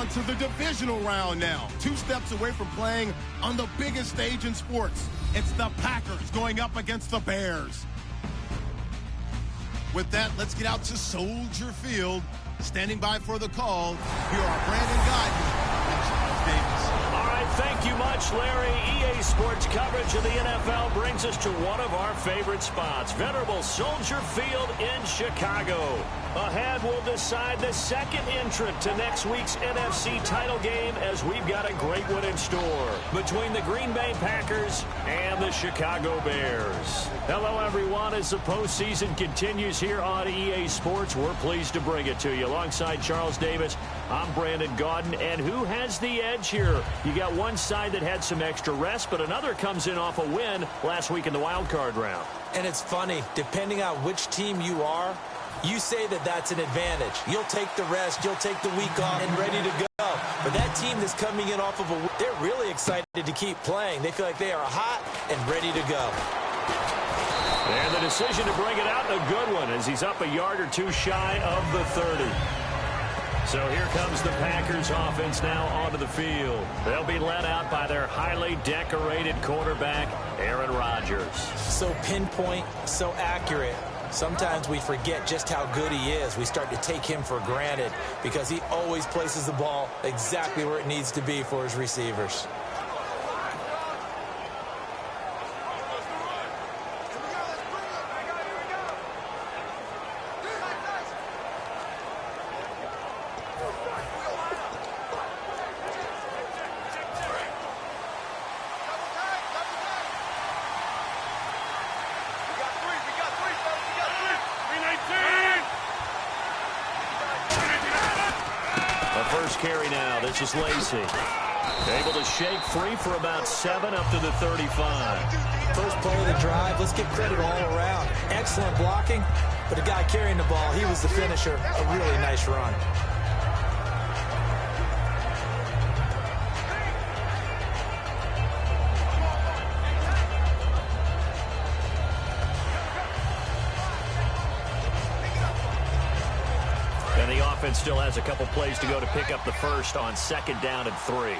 on to the divisional round now. 2 steps away from playing on the biggest stage in sports. It's the Packers going up against the Bears. With that, let's get out to Soldier Field. Standing by for the call, here are Brandon Godden and Charles Davis. All right, thank you much, Larry. EA Sports coverage of the NFL brings us to one of our favorite spots, venerable Soldier Field in Chicago. Ahead, we'll decide the second entrant to next week's NFC title game as we've got a great one in store between the Green Bay Packers and the Chicago Bears. Hello, everyone. As the postseason continues here on EA Sports, we're pleased to bring it to you. Alongside Charles Davis, I'm Brandon Gaudin. And who has the edge here? You got one side that had some extra rest, but another comes in off a win last week in the wild card round. And it's funny, depending on which team you are, you say that that's an advantage. You'll take the rest, you'll take the week off and ready to go. But that team that's coming in off of a, they're really excited to keep playing. They feel like they are hot and ready to go. And the decision to bring it out, a good one, as he's up a yard or two shy of the 30. So here comes the Packers offense now onto the field. They'll be led out by their highly decorated quarterback, Aaron Rodgers. So pinpoint, so accurate. Sometimes we forget just how good he is. We start to take him for granted because he always places the ball exactly where it needs to be for his receivers. Carry now. This is Lacy. Able to shake free for about 7 up to the 35. First play of the drive. Let's give credit all around. Excellent blocking, but the guy carrying the ball, he was the finisher. A really nice run. And the offense still has a couple plays to go to pick up the first on 2nd down and 3.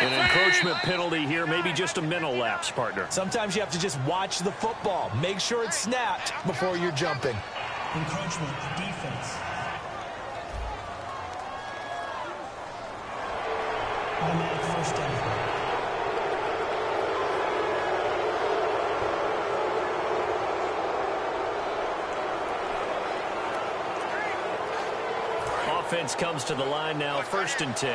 An encroachment penalty here, maybe just a mental lapse, partner. Sometimes you have to just watch the football. Make sure it's snapped before you're jumping. Encroachment, defense. Automatic first down. Offense comes to the line now, 1st and 10.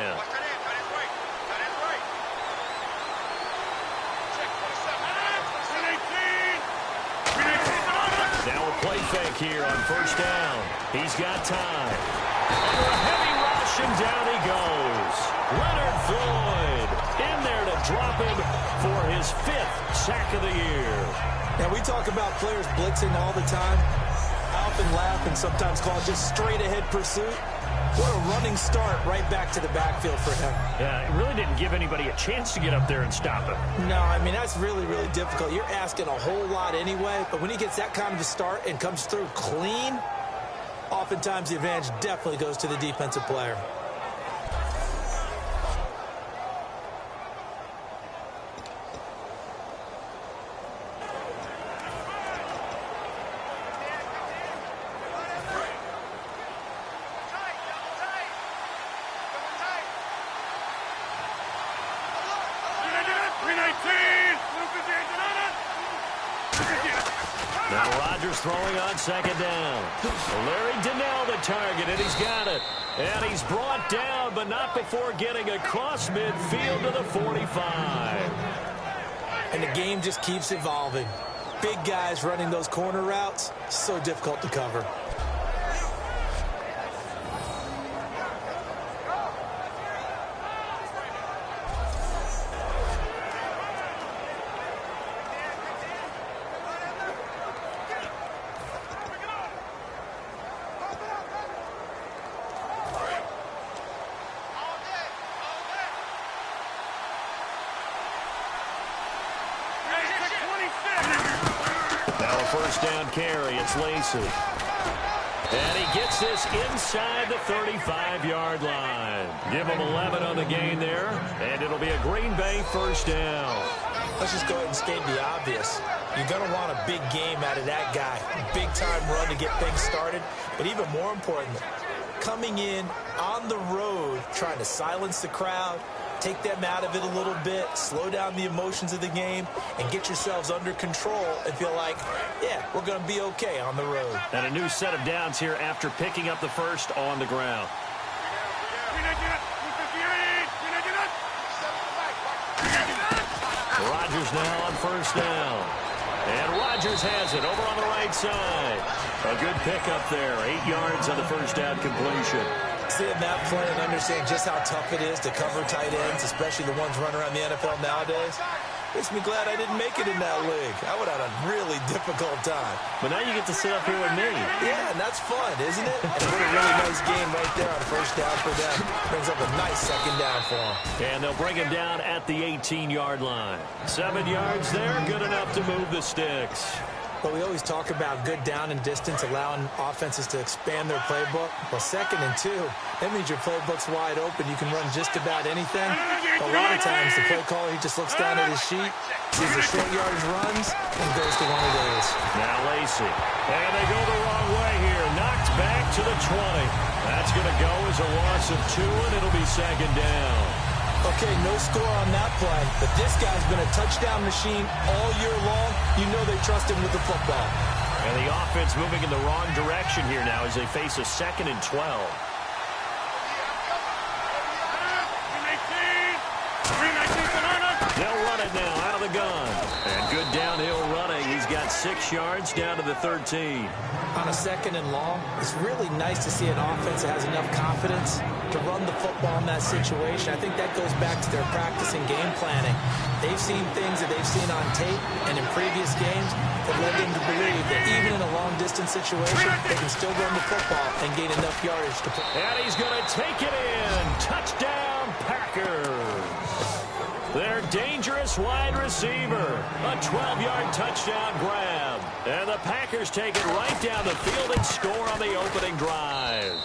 Now a play fake here on 1st down. He's got time. Under a heavy rush, and down he goes. Leonard Floyd in there to drop him for his 5th sack of the year. Now, we talk about players blitzing all the time. I often laugh and sometimes call it just straight-ahead pursuit. What a running start right back to the backfield for him. Yeah, it really didn't give anybody a chance to get up there and stop him. No, I mean, that's really, really difficult. You're asking a whole lot anyway, but when he gets that kind of a start and comes through clean, oftentimes the advantage definitely goes to the defensive player. Now Rodgers throwing on 2nd down. Larry Donnell the target, and he's got it. And he's brought down, but not before getting across midfield to the 45. And the game just keeps evolving. Big guys running those corner routes, so difficult to cover. Now a 1st down carry. It's Lacy. And he gets this inside the 35-yard line. Give him 11 on the gain there, and it'll be a Green Bay first down. Let's just go ahead and state the obvious. You're going to want a big game out of that guy. Big-time run to get things started. But even more importantly, coming in on the road, trying to silence the crowd, take them out of it a little bit, slow down the emotions of the game, and get yourselves under control and feel like, yeah, we're going to be okay on the road. And a new set of downs here after picking up the first on the ground. Rodgers now on first down. And Rodgers has it over on the right side. A good pickup there. 8 yards on the first down completion. Seeing that play and understanding just how tough it is to cover tight ends, especially the ones running around the NFL nowadays, makes me glad I didn't make it in that league. I would have had a really difficult time. But now you get to sit up here with me. Yeah, and that's fun, isn't it? And what a really nice game right there on first down for them. Brings up a nice second down for them. And they'll bring him down at the 18-yard line. 7 yards there, good enough to move the sticks. But we always talk about good down and distance, allowing offenses to expand their playbook. Well, 2nd and 2, that means your playbook's wide open. You can run just about anything. A lot of times, the play caller, he just looks down at his sheet, sees the short yardage runs, and goes to one of those. Now Lacy. And they go the wrong way here. Knocked back to the 20. That's going to go as a loss of 2, and it'll be second down. Okay, no score on that play, but this guy's been a touchdown machine all year long. You know they trust him with the football. And the offense moving in the wrong direction here now as they face a 2nd and 12. They'll run it now out of the gun. And good downhill running. He's got 6 yards down to the 13. On a 2nd and long, it's really nice to see an offense that has enough confidence to run the football in that situation. I think that goes back to their practice and game planning. They've seen things that they've seen on tape and in previous games that led them to believe that even in a long-distance situation, they can still run the football and gain enough yardage to play. And he's going to take it in. Touchdown, Packers. Their dangerous wide receiver. A 12-yard touchdown grab. And the Packers take it right down the field and score on the opening drive.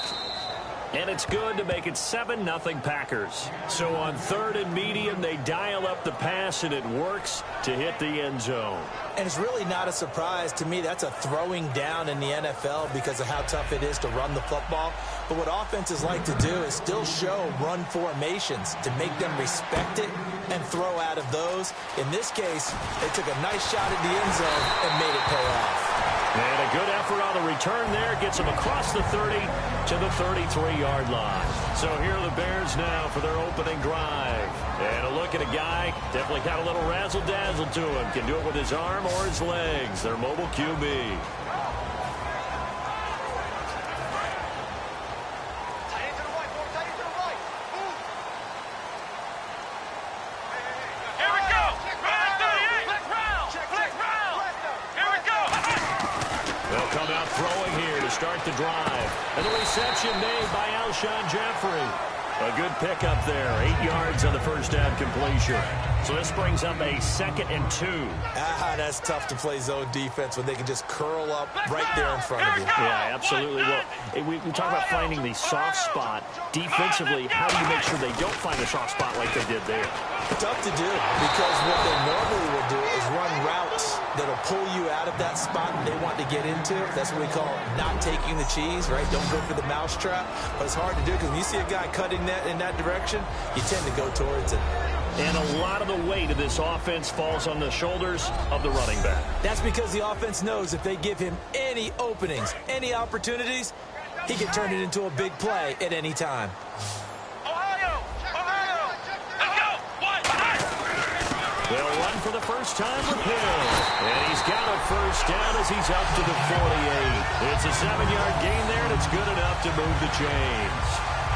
And it's good to make it 7-0 Packers. So on 3rd and medium, they dial up the pass, and it works to hit the end zone. And it's really not a surprise to me. That's a throwing down in the NFL because of how tough it is to run the football. But what offenses like to do is still show run formations to make them respect it and throw out of those. In this case, they took a nice shot at the end zone and made it pay off. And a good effort on the return there. Gets them across the 30 to the 33-yard line. So here are the Bears now for their opening drive. And a look at a guy, definitely got a little razzle-dazzle to him. Can do it with his arm or his legs. Their mobile QB. Start the drive. And the reception made by Alshon Jeffrey. A good pickup there. 8 yards on the first down completion. So this brings up a 2nd and 2. That's tough to play zone defense when they can just curl up right there in front of you. Yeah, absolutely. Well, we talk about finding the soft spot. Defensively, how do you make sure they don't find a soft spot like they did there? Tough to do because what they normally will do is run routes that'll pull you out of that spot they want to get into. That's what we call not taking the cheese, right? Don't go for the mousetrap. But it's hard to do because when you see a guy cutting that in that direction, you tend to go towards it. And a lot of the weight of this offense falls on the shoulders of the running back. That's because the offense knows if they give him any openings, any opportunities, he can turn it into a big play at any time. They'll run for the first time with Hill. And he's got a first down as he's up to the 48. It's a 7-yard gain there, and it's good enough to move the chains.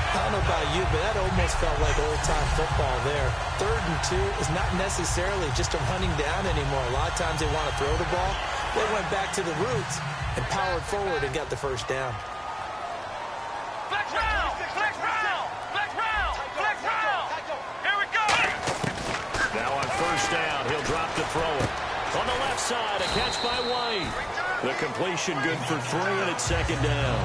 I don't know about you, but that almost felt like old-time football there. 3rd and 2 is not necessarily just a running down anymore. A lot of times they want to throw the ball. They went back to the roots and powered forward and got the first down. Flex round! Flex round! Flex round! Flex round! Here we go! Now on first down, he'll drop to throw it. On the left side, a catch by White. The completion good for 3, and it's second down.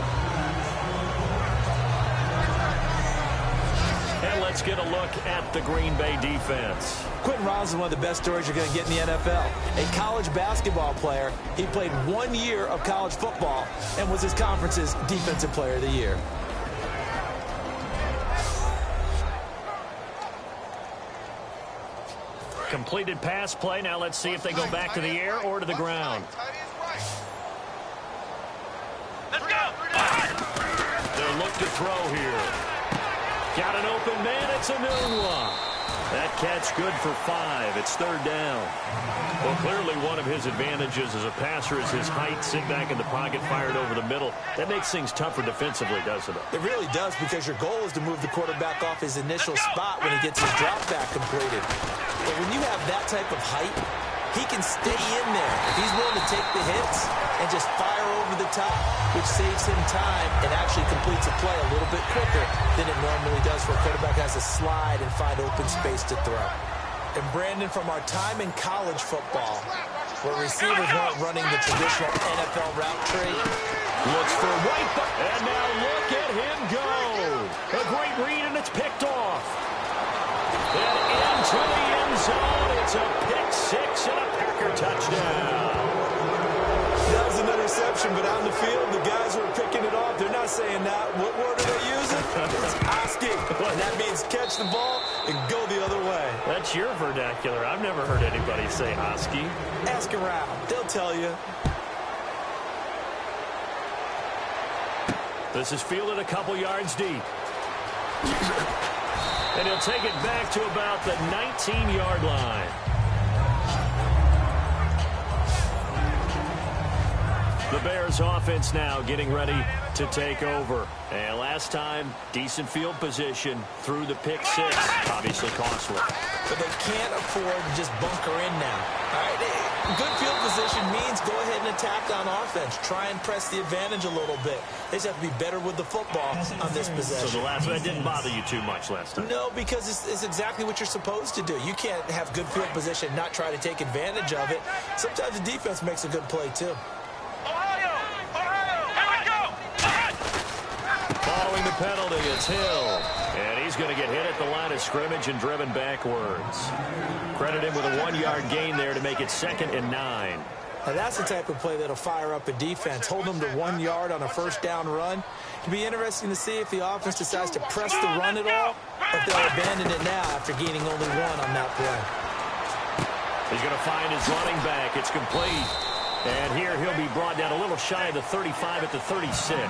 And let's get a look at the Green Bay defense. Quentin Rollins is one of the best stories you're going to get in the NFL. A college basketball player. He played 1 year of college football and was his conference's Defensive Player of the Year. Completed pass play. Now let's see if they go back to the air or to the ground. Let's go. They'll look to throw here. Got an open man. It's a new one. That catch good for 5. It's third down. Well, clearly one of his advantages as a passer is his height. Sit back in the pocket, fired over the middle. That makes things tougher defensively, doesn't it? It really does, because your goal is to move the quarterback off his initial spot when he gets his drop back completed. But when you have that type of height, he can stay in there. If he's willing to take the hits and just fire over the top, which saves him time and actually completes a play a little bit quicker than it normally does for a quarterback has to slide and find open space to throw. And Brandon, from our time in college football, where receivers weren't running the traditional NFL route tree. Looks for White, and now look at him go. A great read, and it's picked off. And into the end zone. It's a pick 6 and a Packer touchdown. That was an interception, but out in the field, the guys who are picking it off, they're not saying that. What word are they using? It's Oski. And that means catch the ball and go the other way. That's your vernacular. I've never heard anybody say Oski. Ask around. They'll tell you. This is fielded a couple yards deep. And he'll take it back to about the 19-yard line. The Bears offense now getting ready to take over. And last time, decent field position through the pick 6. Obviously costly. But they can't afford to just bunker in now. All right, good field position means go ahead and attack on offense. Try and press the advantage a little bit. They just have to be better with the football on this possession. So the last one didn't bother you too much last time? No, because it's exactly what you're supposed to do. You can't have good field position and not try to take advantage of it. Sometimes the defense makes a good play, too. Following the penalty, it's Hill. And he's going to get hit at the line of scrimmage and driven backwards. Credit him with a 1-yard gain there to make it 2nd and 9. Now that's the type of play that'll fire up a defense. Hold them to 1 yard on a first down run. It'll be interesting to see if the offense decides to press the run at all, or if they'll abandon it now after gaining only 1 on that play. He's going to find his running back. It's complete. And here he'll be brought down a little shy of the 35 at the 36.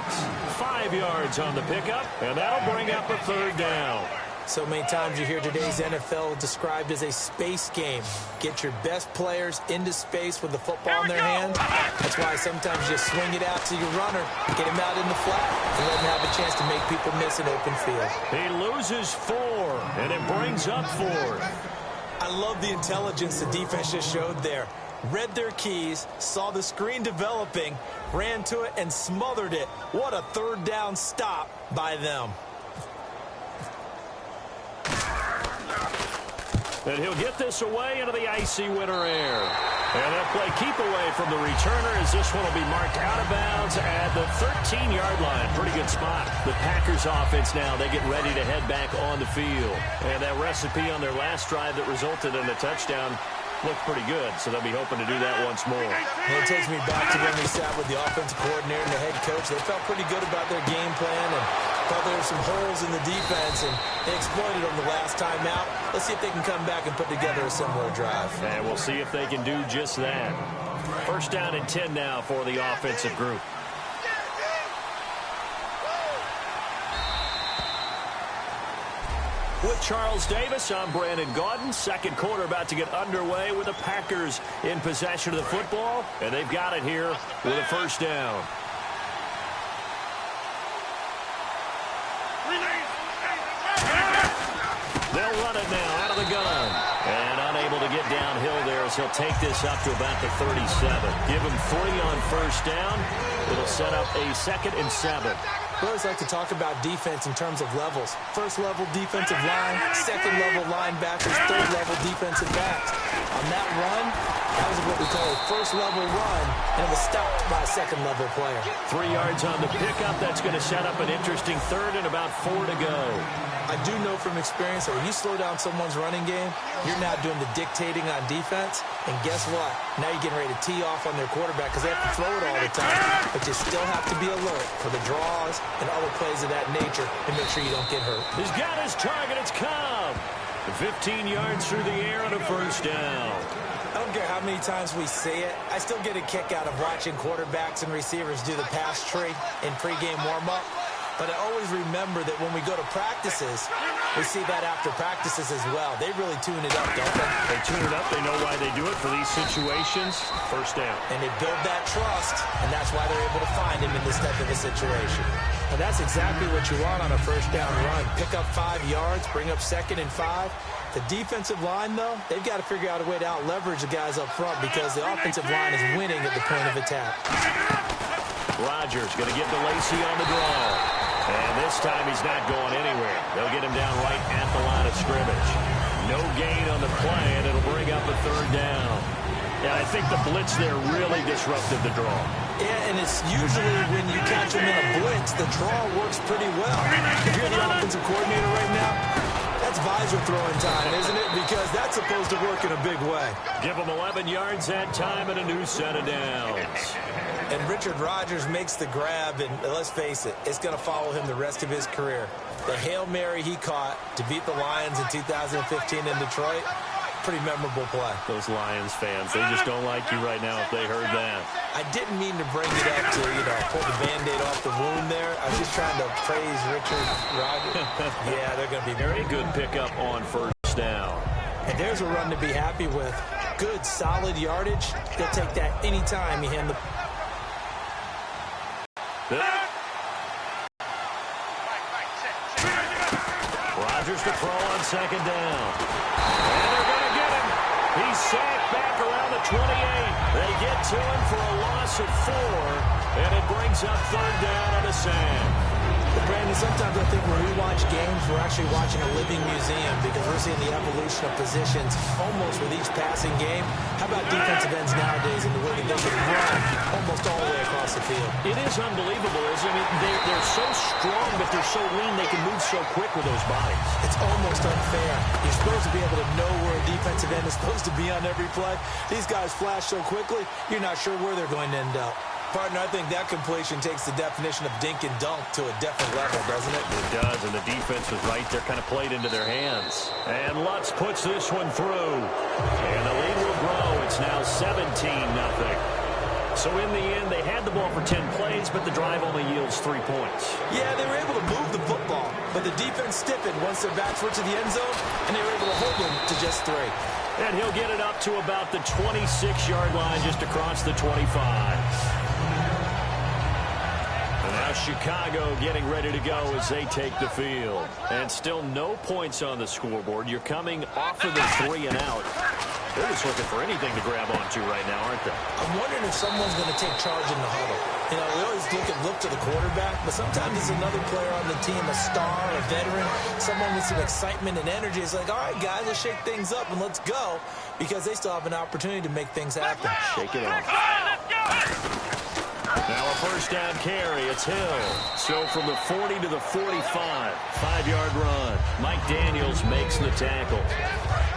5 yards on the pickup, and that'll bring up a third down. So many times you hear today's NFL described as a space game. Get your best players into space with the football in their hand. That's why sometimes you swing it out to your runner, get him out in the flat, and let him have a chance to make people miss an open field. He loses 4, and it brings up 4th. I love the intelligence the defense just showed there. Read their keys, saw the screen developing, ran to it, and smothered it. What a third down stop by them. And he'll get this away into the icy winter air. And they'll play keep away from the returner as this one will be marked out of bounds at the 13-yard line. Pretty good spot. The Packers offense now, they get ready to head back on the field. And that recipe on their last drive that resulted in a touchdown looked pretty good, so they'll be hoping to do that once more. And it takes me back to when we sat with the offensive coordinator and the head coach. They felt pretty good about their game plan and thought there were some holes in the defense, and they exploited them the last time out. Let's see if they can come back and put together a similar drive. And we'll see if they can do just that. First down and 10 now for the offensive group. With Charles Davis, I'm Brandon Gaudin. Second quarter about to get underway with the Packers in possession of the football. And they've got it here with a first down. They'll run it now out of the gun. And unable to get downhill there as he'll take this up to about the 37. Give him 3 on first down. It'll set up a 2nd and 7. We always like to talk about defense in terms of levels. First level defensive line, second level linebackers, third level defensive backs. On that run, That was what we call a first-level run, and it was stopped by a second-level player. 3 yards on the pickup. That's going to set up an interesting third and about 4 to go. I do know from experience that when you slow down someone's running game, you're now doing the dictating on defense. And guess what? Now you're getting ready to tee off on their quarterback because they have to throw it all the time. But you still have to be alert for the draws and other plays of that nature and make sure you don't get hurt. He's got his target. It's Cobb. 15 yards through the air on a first down. I don't care how many times we say it. I still get a kick out of watching quarterbacks and receivers do the pass tree in pregame warm-up. But I always remember that when we go to practices, we see that after practices as well. They really tune it up, don't they? They tune it up. They know why they do it for these situations. First down. And they build that trust, and that's why they're able to find him in this type of a situation. And that's exactly what you want on a first down run. Pick up 5 yards, bring up 2nd and 5. The defensive line, though, they've got to figure out a way to out-leverage the guys up front because the offensive line is winning at the point of attack. Rodgers going to get to Lacey on the draw. And this time he's not going anywhere. They'll get him down right at the line of scrimmage. No gain on the play, and it'll bring up a 3rd down. Yeah, I think the blitz there really disrupted the draw. Yeah, and it's usually when you catch them in a blitz, the draw works pretty well. If you're the offensive coordinator right now, that's visor throwing time, isn't it? Because that's supposed to work in a big way. Give him 11 yards that time and a new set of downs. And Richard Rodgers makes the grab, and let's face it, it's going to follow him the rest of his career. The Hail Mary he caught to beat the Lions in 2015 in Detroit, pretty memorable play. Those Lions fans, they just don't like you right now if they heard that. I didn't mean to bring it up to, pull the Band-Aid off the wound there. I was just trying to praise Richard Rodgers. Yeah, they're going to be very good pickup on first down. And there's a run to be happy with. Good, solid yardage. They'll take that anytime you hand the... Rodgers to throw on 2nd down. And they're going to get him. He's sacked back around the 28. They get to him for a loss of 4, and it brings up 3rd down on a sack. But Brandon, sometimes I think when we watch games, we're actually watching a living museum because we're seeing the evolution of positions almost with each passing game. How about defensive ends nowadays and the way that they can run almost all the way across the field? It is unbelievable, isn't it? They're so strong, but they're so lean. They can move so quick with those bodies. It's almost unfair. You're supposed to be able to know where a defensive end is supposed to be on every play. These guys flash so quickly, you're not sure where they're going to end up. Partner, I think that completion takes the definition of dink and dunk to a different level, doesn't it? It does, and the defense was right there, kind of played into their hands. And Lutz puts this one through. And the lead will grow. It's now 17-0. So in the end, they had the ball for 10 plays, but the drive only yields 3 points. Yeah, they were able to move the football, but the defense stiffened once their backs were to the end zone, and they were able to hold them to just 3. And he'll get it up to about the 26-yard line, just across the 25. Chicago getting ready to go as they take the field. And still no points on the scoreboard. You're coming off of the 3 and out. They're just looking for anything to grab onto right now, aren't they? I'm wondering if someone's going to take charge in the huddle. We always look to the quarterback, but sometimes it's another player on the team, a star, a veteran, someone with some excitement and energy. It's like, all right, guys, let's shake things up and let's go, because they still have an opportunity to make things happen. Shake it off. Now a first down carry. It's Hill. So from the 40 to the 45. 5-yard run. Mike Daniels makes the tackle.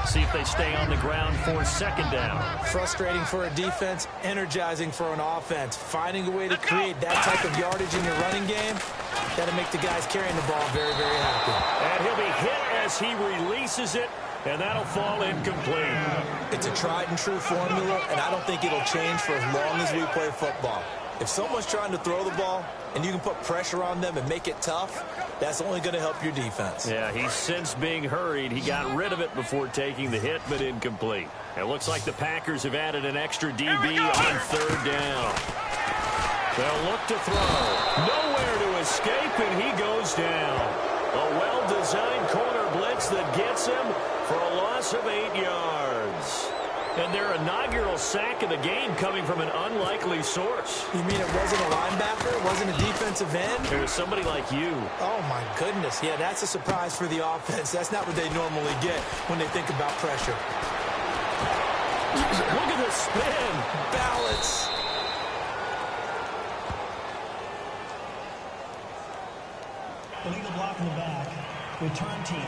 See if they stay on the ground for 2nd down. Frustrating for a defense, energizing for an offense. Finding a way to create that type of yardage in your running game, that'll make the guys carrying the ball very, very happy. And he'll be hit as he releases it, and that'll fall incomplete. It's a tried and true formula, and I don't think it'll change for as long as we play football. If someone's trying to throw the ball and you can put pressure on them and make it tough, that's only going to help your defense. Yeah, he's since being hurried. He got rid of it before taking the hit, but incomplete. It looks like the Packers have added an extra DB on 3rd down. They'll look to throw. Nowhere to escape, and he goes down. A well-designed corner blitz that gets him for a loss of 8 yards. And their inaugural sack of the game coming from an unlikely source. You mean it wasn't a linebacker? It wasn't a defensive end? It was somebody like you. Oh, my goodness. Yeah, that's a surprise for the offense. That's not what they normally get when they think about pressure. Look at the spin. Balance. Illegal block in the back. Return team.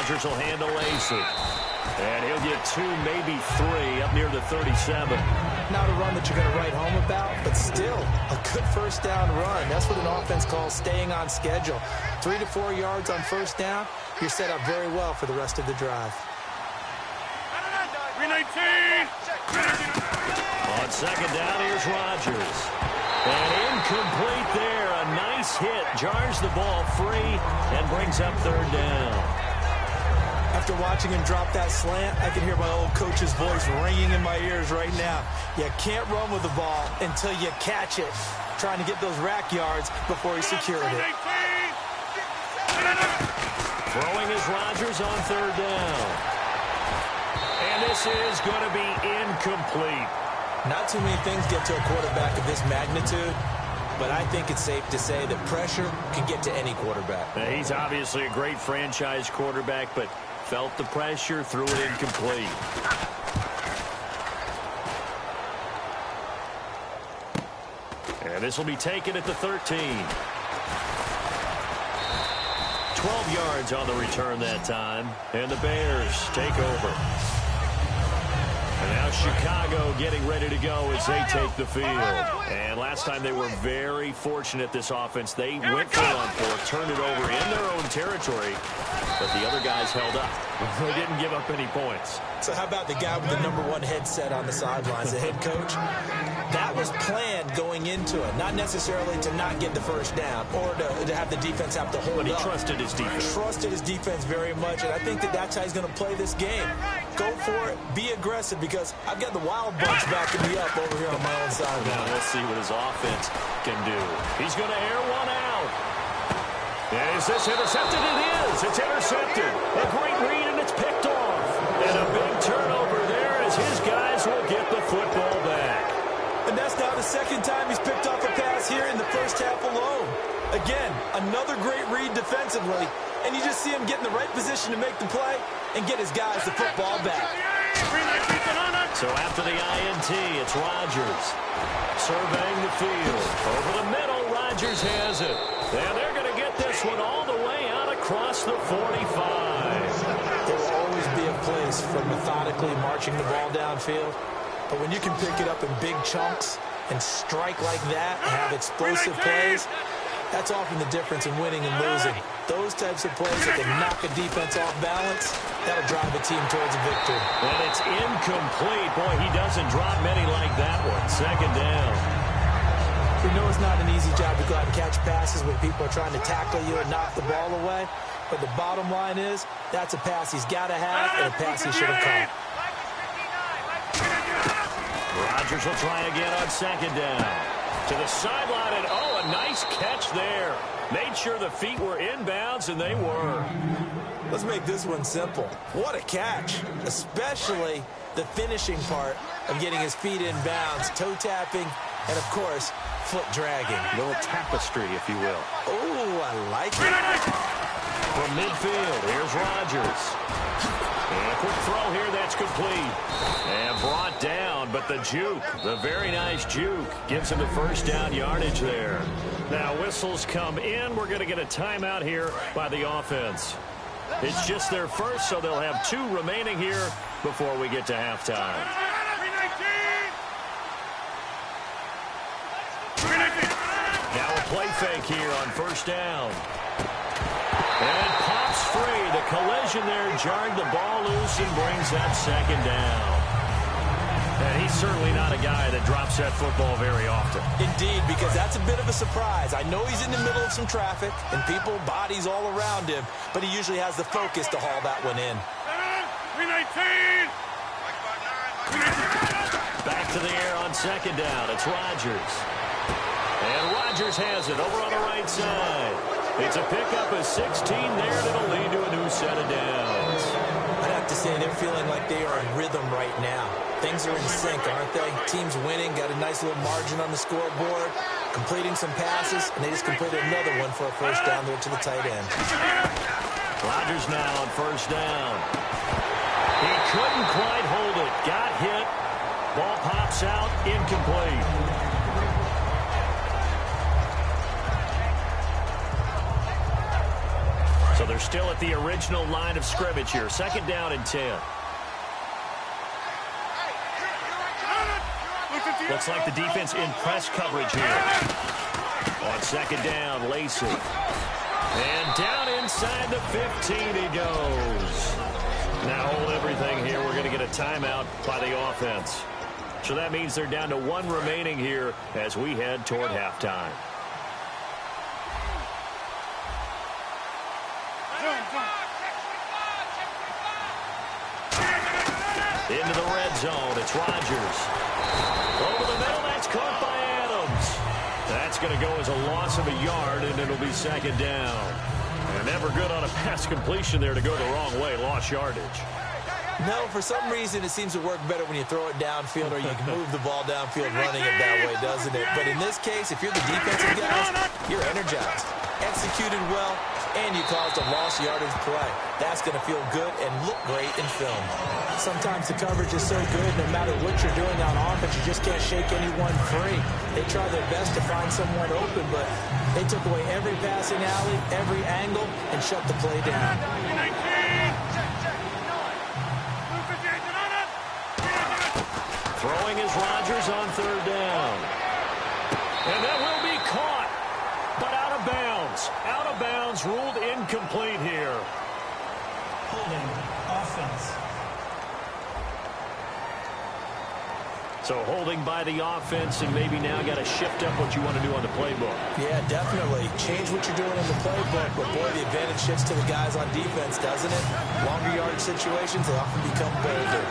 Rodgers will handle Lacey. And he'll get 2, maybe 3 up near the 37. Not a run that you're going to write home about, but still a good first down run. That's what an offense calls staying on schedule. 3 to 4 yards on first down. You're set up very well for the rest of the drive. 319. On second down, here's Rodgers. And incomplete there. A nice hit. Jars the ball free and brings up third down. After watching him drop that slant, I can hear my old coach's voice ringing in my ears right now. You can't run with the ball until you catch it. Trying to get those rack yards before he secured it. Throwing is Rodgers on third down. And this is going to be incomplete. Not too many things get to a quarterback of this magnitude, but I think it's safe to say that pressure can get to any quarterback. He's obviously a great franchise quarterback, but felt the pressure, threw it incomplete. And this will be taken at the 13. 12 yards on the return that time. And the Bears take over. And now Chicago getting ready to go as they take the field. And last time they were very fortunate, this offense. They went for it on fourth, turned it over in their own territory, but the other guys held up. They didn't give up any points. So how about the guy with the #1 headset on the sidelines, the head coach? That was planned going into it, not necessarily to not get the first down or to have the defense have to hold up. But he trusted his defense. Trusted his defense very much, and I think that's how he's going to play this game. Go for it, be aggressive, because I've got the wild bunch backing me up over here on my own sideline. Now we'll see what his offense can do. He's going to air one out. And is this intercepted? It is. It's intercepted. A great read, and it's picked off. And a big turnover there as his guys will get the football back. And that's now the second time he's picked off a pass here in the first half alone. Again, another great read defensively, and you just see him get in the right position to make the play and get his guys the football back. So after the INT, it's Rodgers surveying the field. Over the middle, Rodgers has it. And they're going to get this one all the way out across the 45. There will always be a place for methodically marching the ball downfield. But when you can pick it up in big chunks and strike like that and have explosive plays, that's often the difference in winning and losing. Those types of plays that can knock a defense off balance, that'll drive a team towards a victory. And it's incomplete. Boy, he doesn't drop many like that one. Second down. We know it's not an easy job to go out and catch passes when people are trying to tackle you and knock the ball away. But the bottom line is, that's a pass he's got to have and a pass he should have caught. Rodgers will try again on second down. To the sideline, and oh, a nice catch there. Made sure the feet were inbounds, and they were. Let's make this one simple. What a catch, especially the finishing part of getting his feet inbounds, toe tapping, and, of course, foot dragging. A little tapestry, if you will. Oh, I like it. From midfield, here's Rodgers. And a quick throw here, that's complete. And brought down, but the juke, the very nice juke, gives him the first down yardage there. Now whistles come in. We're going to get a timeout here by the offense. It's just their first, so they'll have 2 remaining here before we get to halftime. Now a play fake here on first down. And it pops free. The collision there jarred the ball loose and brings that second down. And he's certainly not a guy that drops that football very often. Indeed, because that's a bit of a surprise. I know he's in the middle of some traffic and people, bodies all around him, but he usually has the focus to haul that one in. 319. Back to the air on second down. It's Rodgers. And Rodgers has it over on the right side. It's a pickup of 16 there that'll lead to a new set of downs. I'd have to say they're feeling like they are in rhythm right now. Things are in sync, aren't they? Team's winning, got a nice little margin on the scoreboard, completing some passes, and they just completed another one for a first down there to the tight end. Rodgers now on first down. He couldn't quite hold it. Got hit. Ball pops out, incomplete. So they're still at the original line of scrimmage here. Second down and 10. Looks like the defense in press coverage here. On second down, Lacey. And down inside the 15 he goes. Now hold everything here. We're going to get a timeout by the offense. So that means they're down to one remaining here as we head toward halftime. Into the red zone. It's Rodgers. Over the middle. That's caught by Adams. That's going to go as a loss of a yard, and it'll be second down. And never good on a pass completion there to go the wrong way. Lost yardage. No, for some reason it seems to work better when you throw it downfield or you can move the ball downfield running it that way, doesn't it? But in this case, if you're the defensive guys, you're energized, executed well, and you caused a lost yardage play. That's going to feel good and look great in film. Sometimes the coverage is so good, no matter what you're doing on offense, you just can't shake anyone free. They try their best to find someone open, but they took away every passing alley, every angle, and shut the play down. Throwing is Rodgers on third down. And that will be caught, but out of bounds. Out of bounds, ruled incomplete here. Holding offense. So holding by the offense, and maybe now got to shift up what you want to do on the playbook. Yeah, definitely. Change what you're doing in the playbook, but boy, the advantage shifts to the guys on defense, doesn't it? Longer yardage situations, they often become bolder.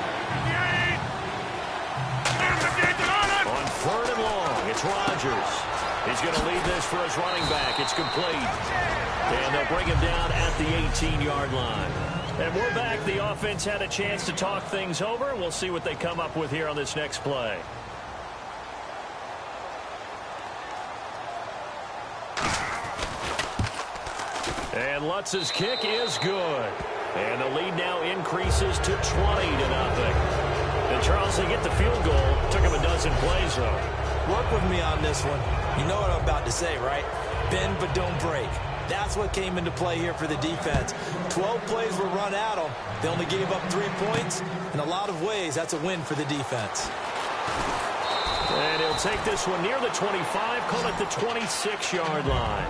On third and long, it's Rodgers. He's going to lead this for his running back. It's complete. And they'll bring him down at the 18-yard line. And we're back. The offense had a chance to talk things over. We'll see what they come up with here on this next play. And Lutz's kick is good. And the lead now increases to 20-0. And Charles, they get the field goal. Took him a dozen plays, though. Work with me on this one. You know what I'm about to say, right? Bend but don't break. That's what came into play here for the defense. 12 plays were run at them. They only gave up 3 points. In a lot of ways, that's a win for the defense. And he'll take this one near the 25, call it the 26-yard line.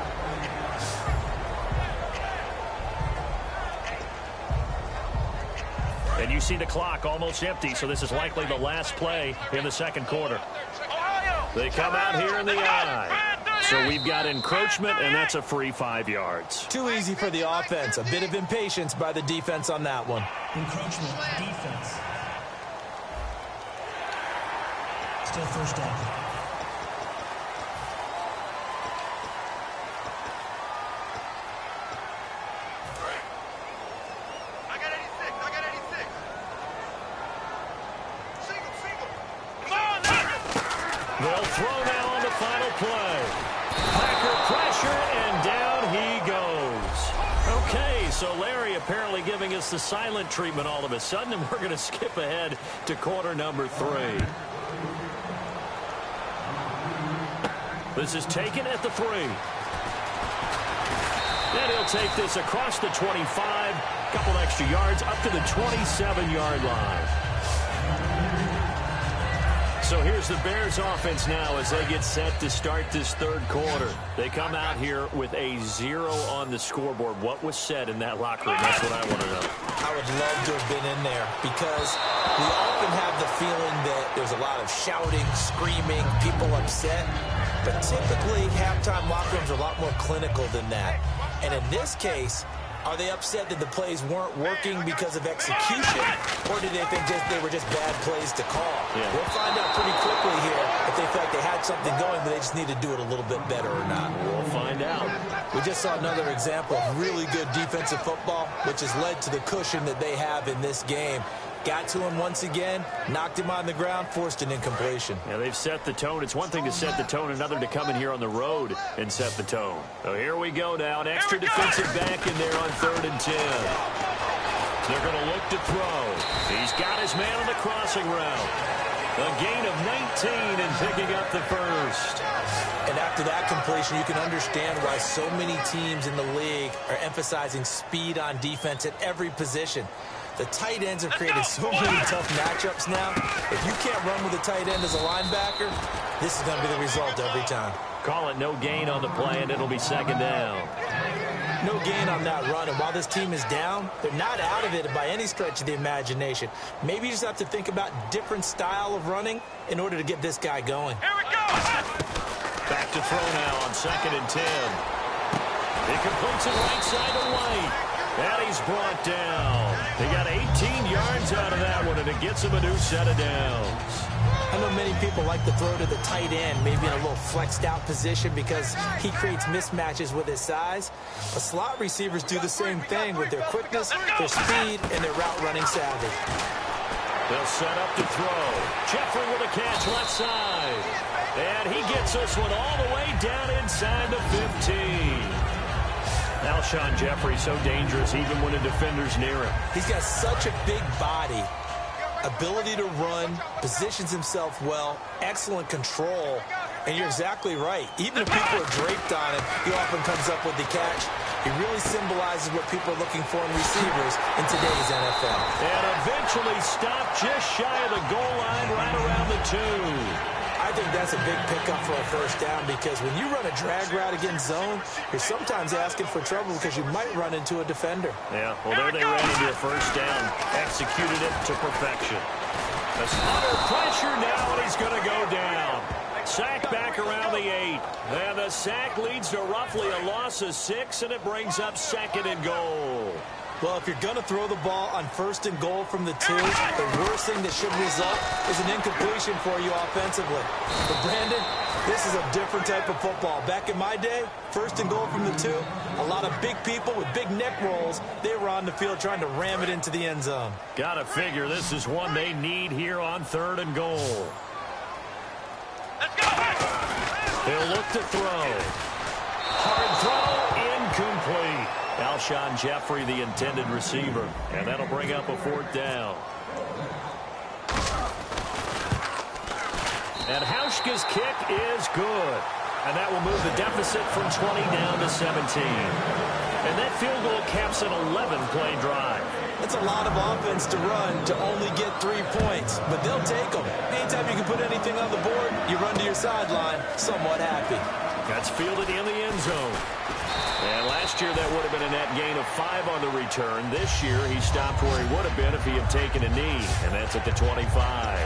And you see the clock almost empty, so this is likely the last play in the second quarter. They come out here in the I. So we've got encroachment, and that's a free 5 yards. Too easy for the offense. A bit of impatience by the defense on that one. Encroachment, defense. Still first down. I got 86. Single. Come on, They'll throw now on the final play. Packer pressure, and down he goes. Okay, so Larry apparently giving us the silent treatment all of a sudden, and we're going to skip ahead to quarter number 3. This is taken at the 3. And he'll take this across the 25, couple extra yards, up to the 27-yard line. So here's the Bears offense now as they get set to start this third quarter. They come out here with a 0 on the scoreboard. What was said in that locker room? That's what I want to know. I would love to have been in there because we often have the feeling that there's a lot of shouting, screaming, people upset. But typically, halftime locker rooms are a lot more clinical than that. And in this case, are they upset that the plays weren't working because of execution, or did they think they were just bad plays to call? Yeah. We'll find out pretty quickly here if they felt like they had something going, but they just need to do it a little bit better or not. We'll find out. We just saw another example of really good defensive football, which has led to the cushion that they have in this game. Got to him once again, knocked him on the ground, forced an incompletion. Yeah, they've set the tone. It's one thing to set the tone, another to come in here on the road and set the tone. So here we go now. An extra defensive back in there on 3rd and 10. They're going to look to throw. He's got his man on the crossing route. A gain of 19 and picking up the first. And after that completion, you can understand why so many teams in the league are emphasizing speed on defense at every position. The tight ends have created so many tough matchups now. If you can't run with a tight end as a linebacker, this is going to be the result every time. Call it no gain on the play, and it'll be 2nd down. No gain on that run, and while this team is down, they're not out of it by any stretch of the imagination. Maybe you just have to think about different style of running in order to get this guy going. Here we go. Back to throw now on 2nd and 10. He completes it right side to White. And he's brought down. He got 18 yards out of that one, and it gets him a new set of downs. I know many people like to throw to the tight end, maybe in a little flexed out position because he creates mismatches with his size. But slot receivers do the same thing with their quickness, their speed, and their route running savvy. They'll set up to throw. Jeffrey with a catch left side. And he gets this one all the way down inside the 15. Alshon Jeffrey so dangerous even when a defender's near him. He's got such a big body, ability to run, positions himself well, excellent control, and you're exactly right. Even if people are draped on him, he often comes up with the catch. He really symbolizes what people are looking for in receivers in today's NFL. And eventually stopped just shy of the goal line right around the 2. I think that's a big pickup for a first down because when you run a drag route against zone, you're sometimes asking for trouble because you might run into a defender. Yeah, well, there they ran into a first down. Executed it to perfection. Under pressure now, and he's going to go down. Sack back around the 8. And the sack leads to roughly a loss of 6, and it brings up 2nd and goal. Well, if you're going to throw the ball on 1st and goal from the 2, the worst thing that should result is an incompletion for you offensively. But, Brandon, this is a different type of football. Back in my day, 1st and goal from the 2, a lot of big people with big neck rolls, they were on the field trying to ram it into the end zone. Gotta figure this is one they need here on 3rd and goal. Let's go. He'll look to throw. Hard throw, incomplete. Alshon Jeffrey, the intended receiver. And that'll bring up a 4th down. And Hauschka's kick is good. And that will move the deficit from 20 down to 17. And that field goal caps an 11-play drive. That's a lot of offense to run to only get 3 points, but they'll take them. Anytime you can put anything on the board, you run to your sideline somewhat happy. That's fielded in the end zone. And last year that would have been a net gain of 5 on the return. This year he stopped where he would have been if he had taken a knee, and that's at the 25.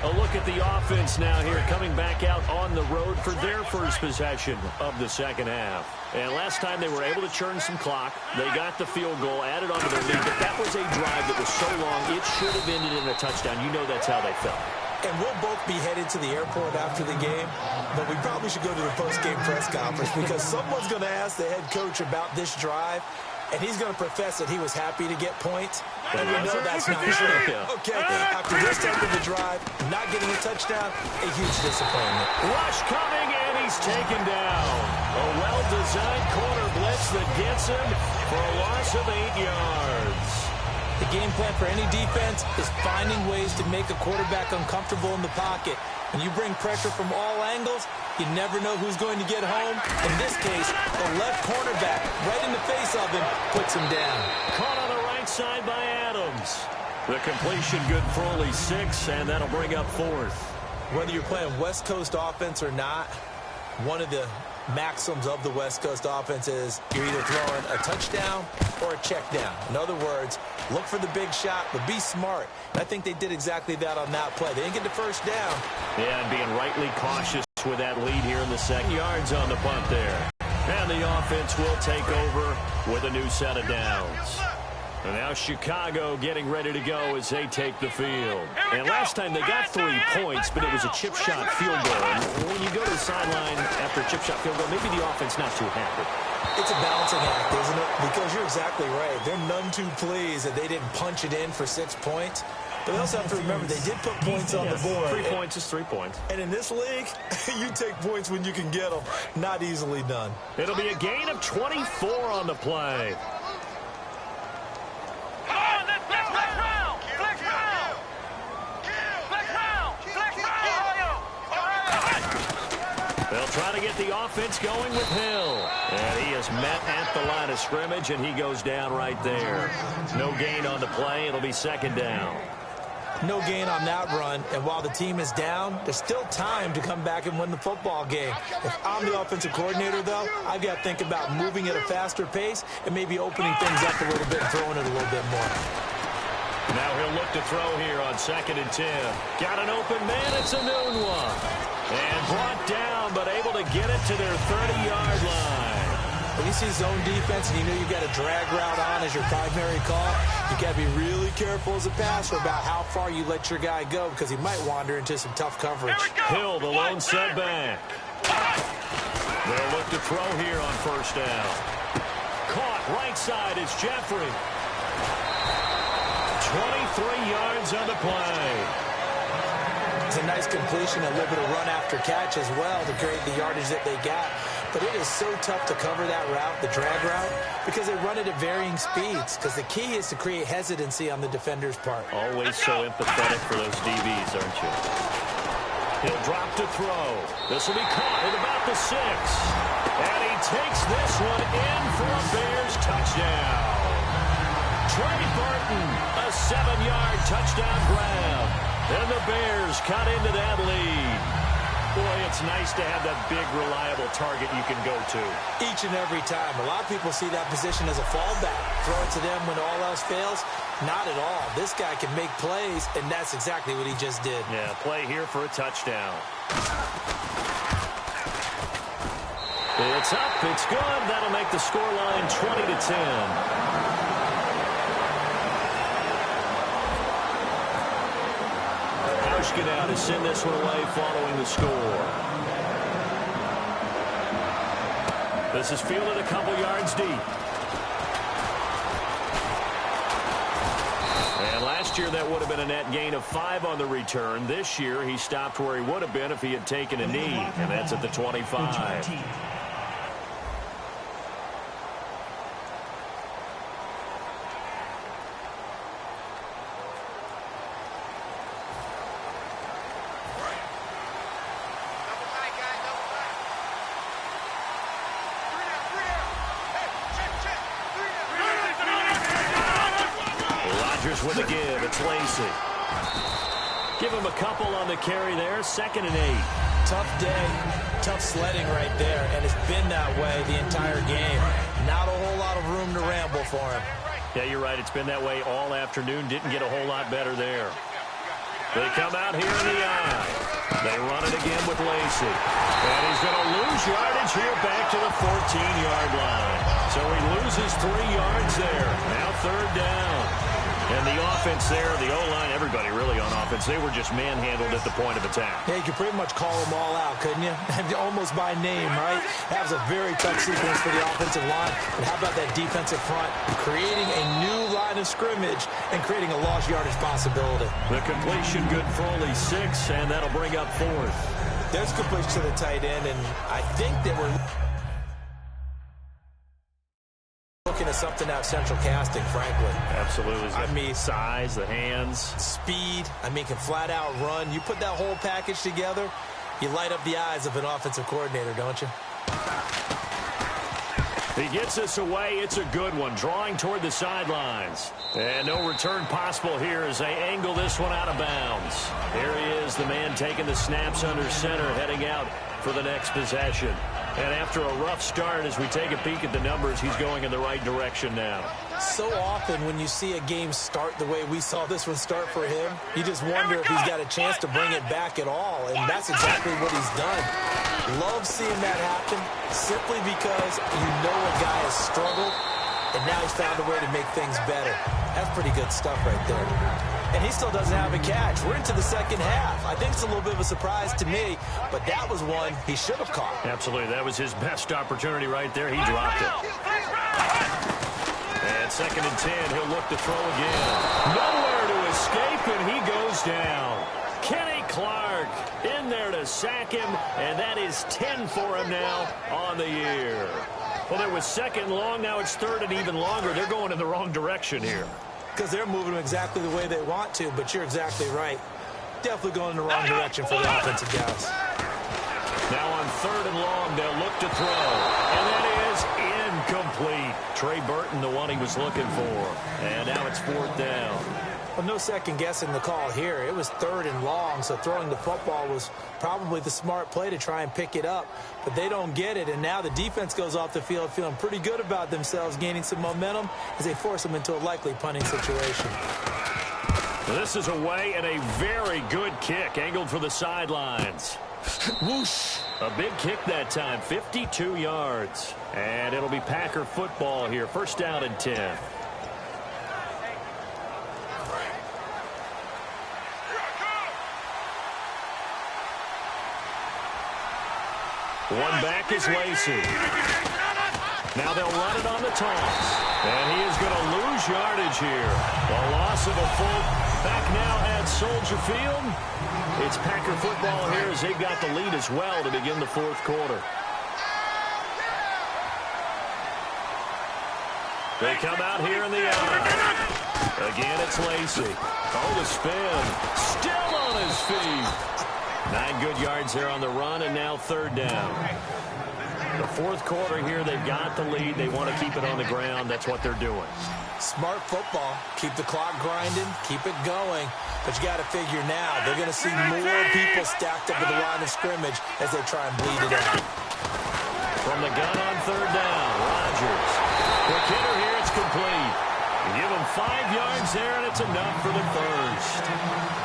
A look at the offense now here, coming back out on the road for their first possession of the 2nd half. And last time they were able to churn some clock. They got the field goal, added onto their lead, but that was a drive that was so long it should have ended in a touchdown. You know that's how they felt. And we'll both be headed to the airport after the game, but we probably should go to the post-game press conference because someone's going to ask the head coach about this drive, and he's going to profess that he was happy to get points, and we know that's not true. Okay, after this type of a drive, not getting a touchdown, a huge disappointment. Rush coming, and he's taken down. A well-designed corner blitz that gets him for a loss of 8 yards. The game plan for any defense is finding ways to make a quarterback uncomfortable in the pocket. When you bring pressure from all angles, you never know who's going to get home. In this case, the left cornerback, right in the face of him, puts him down. Caught on the right side by Adams. The completion good for only 6, and that'll bring up 4th. Whether you're playing West Coast offense or not, one of the maxims of the West Coast offense is you're either throwing a touchdown or a check down. In other words, look for the big shot, but be smart. And I think they did exactly that on that play. They didn't get the first down. Yeah, and being rightly cautious with that lead here in the 2nd. Yards on the punt there. And the offense will take over with a new set of downs. And now Chicago getting ready to go as they take the field. And last time they got 3 points, but it was a chip shot field goal. And when you go to the sideline after a chip shot field goal, maybe the offense not too happy. It's a balancing act, isn't it? Because you're exactly right. They're none too pleased that they didn't punch it in for 6 points. But they also have to remember they did put points on the board. 3 points is 3 points. And in this league, you take points when you can get them. Not easily done. It'll be a gain of 24 on the play. They'll try to get the offense going with Hill. And he is met at the line of scrimmage, and he goes down right there. No gain on the play. It'll be second down. No gain on that run, and while the team is down, there's still time to come back and win the football game. If I'm the offensive coordinator, though, I've got to think about moving at a faster pace and maybe opening things up a little bit and throwing it a little bit more. Now he'll look to throw here on 2nd and 10. Got an open man. It's a noon one. And brought down, but able to get it to their 30-yard line. When you see zone defense and you know you've got a drag route on as your primary call, you got to be really careful as a passer about how far you let your guy go because he might wander into some tough coverage. Hill, the lone setback. They'll look to throw here on 1st down. Caught right side is Jeffrey. 23 yards on the play. It's a nice completion, a little bit of run after catch as well to create the yardage that they got. But it is so tough to cover that route, the drag route, because they run it at varying speeds. Because the key is to create hesitancy on the defender's part. Always so empathetic for those DBs, aren't you? He'll drop to throw. This will be caught at about the 6. And he takes this one in for a Bears touchdown. Trey Burton, a 7-yard touchdown grab. And the Bears cut into that lead. Boy, it's nice to have that big, reliable target you can go to. Each and every time. A lot of people see that position as a fallback. Throw it to them when all else fails. Not at all. This guy can make plays, and that's exactly what he just did. Yeah, play here for a touchdown. It's up. It's good. That'll make the scoreline 20-10. Get out to send this one away following the score. This is fielded a couple yards deep. And last year that would have been a net gain of 5 on the return. This year he stopped where he would have been if he had taken a knee, and that's at the 25. With a give, it's Lacy. Give him a couple on the carry there, 2nd and 8. Tough day, tough sledding right there, and it's been that way the entire game. Not a whole lot of room to ramble for him. Yeah, you're right. It's been that way all afternoon. Didn't get a whole lot better there. They come out here in the eye. They run it again with Lacy. And he's going to lose yardage here back to the 14-yard line. So he loses 3 yards there. Now 3rd down. And the offense there, the O-line, everybody really on offense, they were just manhandled at the point of attack. Yeah, you could pretty much call them all out, couldn't you? Almost by name, right? That was a very tough sequence for the offensive line. But how about that defensive front? Creating a new line of scrimmage and creating a lost yardage possibility. The completion good for only 6, and that'll bring up 4th. There's completion to the tight end, and I think they were looking at something out central casting, frankly. Absolutely. I mean, size, the hands. Speed. I mean, can flat out run. You put that whole package together, you light up the eyes of an offensive coordinator, don't you? He gets this away. It's a good one. Drawing toward the sidelines. And no return possible here as they angle this one out of bounds. There he is, the man taking the snaps under center, heading out for the next possession. And after a rough start, as we take a peek at the numbers, he's going in the right direction now. So often when you see a game start the way we saw this one start for him, you just wonder if he's got a chance to bring it back at all. And that's exactly what he's done. Love seeing that happen simply because you know a guy has struggled and now he's found a way to make things better. That's pretty good stuff right there. And he still doesn't have a catch. We're into the second half. I think it's a little bit of a surprise to me, but that was one he should have caught. Absolutely. That was his best opportunity right there. He dropped it. And 2nd and 10. He'll look to throw again. Nowhere to escape, and he goes down. Kenny Clark in there to sack him, and that is 10 for him now on the year. Well, there was 2nd long. Now it's 3rd and even longer. They're going in the wrong direction here. Because they're moving exactly the way they want to, but you're exactly right. Definitely going in the wrong direction for the offensive guys. Now on 3rd and long, they'll look to throw. And that is incomplete. Trey Burton, the one he was looking for. And now it's 4th down. Well, no second guessing the call here. It was 3rd and long, so throwing the football was probably the smart play to try and pick it up. But they don't get it, and now the defense goes off the field feeling pretty good about themselves, gaining some momentum as they force them into a likely punting situation. Well, this is away and a very good kick, angled for the sidelines. Whoosh. A big kick that time, 52 yards. And it'll be Packer football here, 1st down and 10. One back is Lacey. Now they'll run it on the toss. And he is going to lose yardage here. The loss of a full back now at Soldier Field. It's Packer football here as they've got the lead as well to begin the 4th quarter. They come out here in the eye. Again, it's Lacey. Oh, the spin. Still on his feet. 9 good yards there on the run, and now 3rd down. The 4th quarter here, they've got the lead. They want to keep it on the ground. That's what they're doing. Smart football. Keep the clock grinding. Keep it going. But you got to figure now, they're going to see more people stacked up at the line of scrimmage as they try and bleed it out. From the gun on 3rd down, Rodgers. Quick hitter here, it's complete. Give him 5 yards there, and it's enough for the first.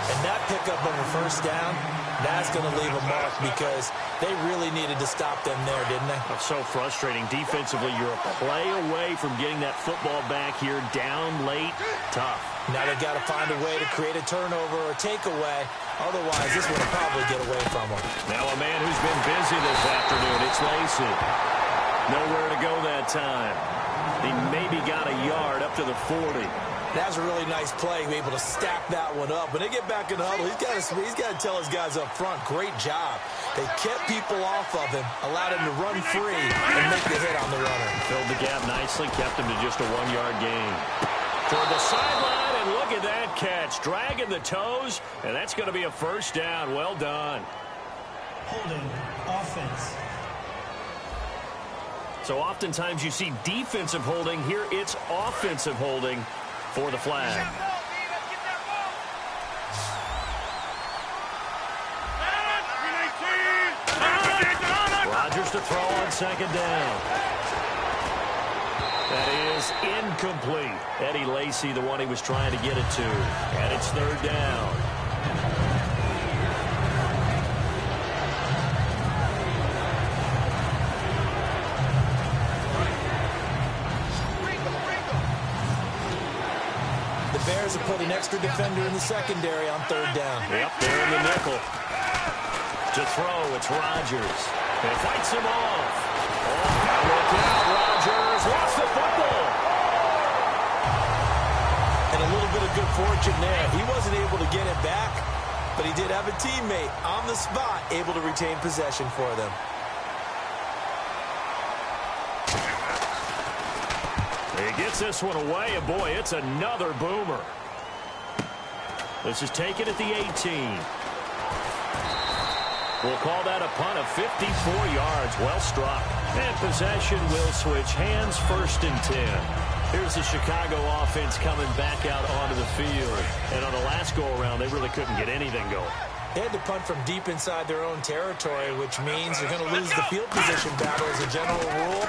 And that pickup on the 1st down, that's going to leave a mark because they really needed to stop them there, didn't they? That's so frustrating. Defensively, you're a play away from getting that football back here down late. Tough. Now they've got to find a way to create a turnover or takeaway. Otherwise, this will probably get away from them. Now a man who's been busy this afternoon. It's Lacey. Nowhere to go that time. He maybe got a yard up to the 40. That was a really nice play, able to stack that one up. When they get back in the huddle, he's got to tell his guys up front, great job. They kept people off of him, allowed him to run free and make the hit on the runner. Filled the gap nicely, kept him to just a 1-yard gain. Toward the sideline, and look at that catch. Dragging the toes, and that's going to be a 1st down. Well done. Holding offense. So oftentimes you see defensive holding. Here it's offensive holding for the flag. Rodgers to throw on 2nd down. That is incomplete. Eddie Lacy, the one he was trying to get it to. And it's 3rd down. The Bears have put an extra defender in the secondary on 3rd down. Yep, they're in the nickel. To throw, it's Rodgers. And fights him off. Oh, look out, Rodgers lost the football. And a little bit of good fortune there. He wasn't able to get it back, but he did have a teammate on the spot able to retain possession for them. He gets this one away, and boy, it's another boomer. This is taken at the 18. We'll call that a punt of 54 yards. Well struck. And possession will switch hands, 1st and 10. Here's the Chicago offense coming back out onto the field. And on the last go-around, they really couldn't get anything going. They had to punt from deep inside their own territory, which means they're going to lose the field position battle as a general rule.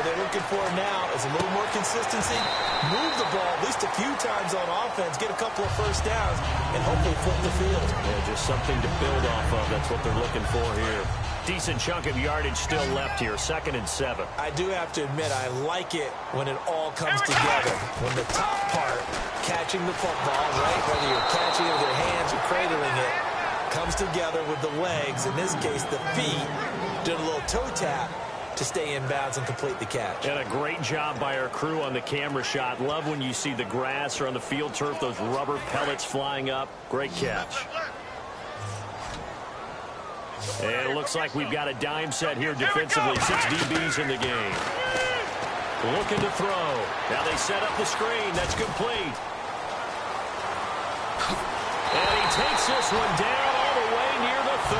What they're looking for now is a little more consistency, move the ball at least a few times on offense, get a couple of first downs, and hopefully flip the field. Yeah, just something to build off of. That's what they're looking for here. Decent chunk of yardage still left here, 2nd and 7. I do have to admit, I like it when it all comes together. When the top part, catching the football, right, whether you're catching it with your hands or cradling it, comes together with the legs, in this case the feet, doing a little toe tap to stay in bounds and complete the catch. And a great job by our crew on the camera shot. Love when you see the grass or on the field turf, those rubber pellets flying up. Great catch. And it looks like we've got a dime set here defensively. 6 DBs in the game. Looking to throw. Now they set up the screen. That's complete. And he takes this one down all the way near the 30.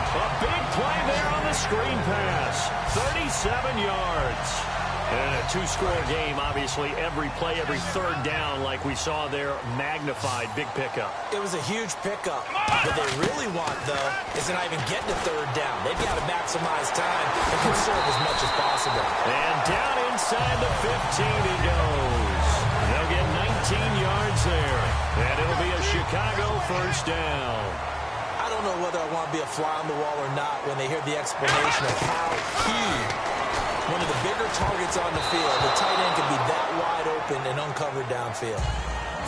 A big play there on the screen pass. 37 yards. And a 2-score game, obviously. Every play, every third down, like we saw there, magnified. Big pickup. It was a huge pickup. What they really want, though, is to not even get to third down. They've got to maximize time and conserve as much as possible. And down inside the 15 he goes. They'll get 19 yards there. And it'll be a Chicago first down. I don't know whether I want to be a fly on the wall or not when they hear the explanation of how one of the bigger targets on the field, the tight end can be that wide open and uncovered downfield.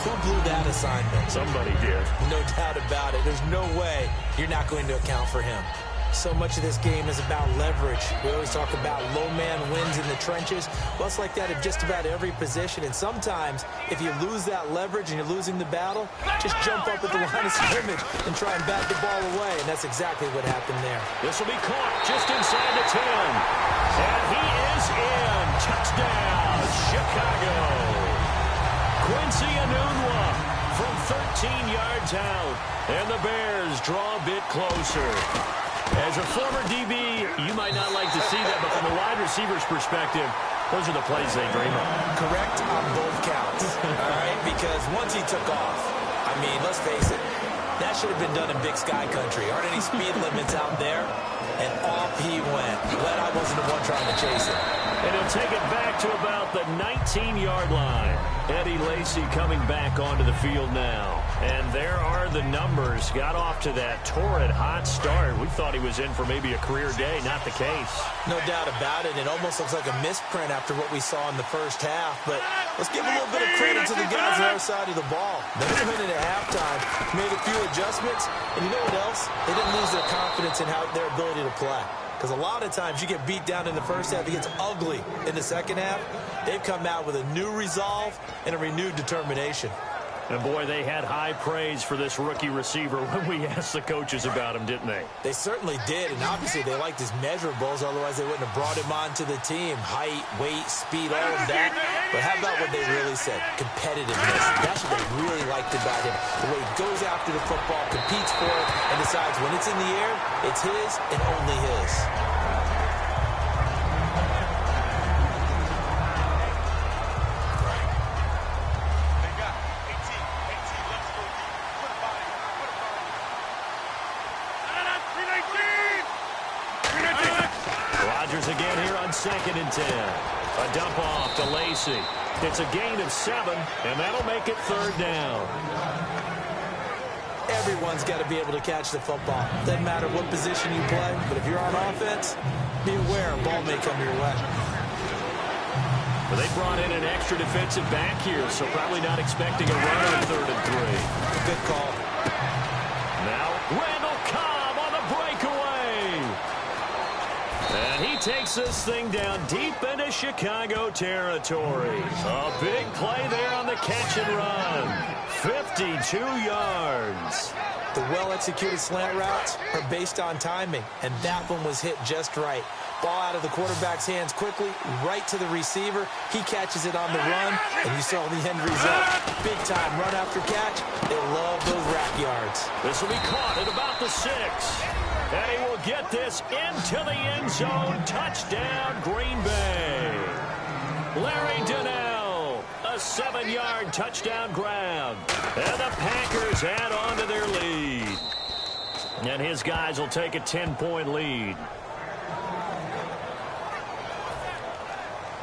Who blew that assignment? Somebody did. No doubt about it. There's no way you're not going to account for him. So much of this game is about leverage. We always talk about low man wins in the trenches. Well, it's like that at just about every position. And sometimes, if you lose that leverage and you're losing the battle, just jump up at the line of scrimmage and try and bat the ball away. And that's exactly what happened there. This will be caught just inside the 10. And he is in. Touchdown, Chicago. Quincy Enunwa from 13 yards out. And the Bears draw a bit closer. As a former DB, you might not like to see that, but from a wide receiver's perspective, those are the plays they dream of. Correct on both counts, all right? Because once he took off, I mean, let's face it, that should have been done in Big Sky Country. Aren't any speed limits out there? And off he went. Glad I wasn't the one trying to chase it. And he'll take it back to about the 19-yard line. Eddie Lacy coming back onto the field now. And there are the numbers. Got off to that torrid hot start. We thought he was in for maybe a career day. Not the case. No doubt about it. It almost looks like a misprint after what we saw in the first half. But let's give a little bit of credit to the guys on our side of the ball. They came in at halftime, made a few adjustments. And you know what else? They didn't lose their confidence in their ability to play. Because a lot of times you get beat down in the first half, it gets ugly in the second half. They've come out with a new resolve and a renewed determination. And, boy, they had high praise for this rookie receiver when we asked the coaches about him, didn't they? They certainly did, and obviously they liked his measurables, otherwise they wouldn't have brought him onto the team. Height, weight, speed, all of that. But how about what they really said? Competitiveness. That's what they really liked about him. The way he goes after the football, competes for it, and decides when it's in the air, it's his and only his. Again here on 2nd and 10. A dump off to Lacy. It's a gain of 7, and that'll make it 3rd down. Everyone's got to be able to catch the football. Doesn't matter what position you play, but if you're on offense, be aware a ball may come your way. Well, they brought in an extra defensive back here, so probably not expecting a run on 3rd and 3. Good call. Now, Randall Cobb on the breakaway. And he takes this thing down deep into Chicago territory. A big play there on the catch and run. 52 yards. The well-executed slant routes are based on timing, and that one was hit just right. Ball out of the quarterback's hands quickly, right to the receiver. He catches it on the run, and you saw the end result. Big time run after catch. They love those rack yards. This will be caught at about the 6. And he will get this into the end zone. Touchdown, Green Bay. Larry Donnell, a 7-yard touchdown grab. And the Packers add on to their lead. And his guys will take a 10-point lead.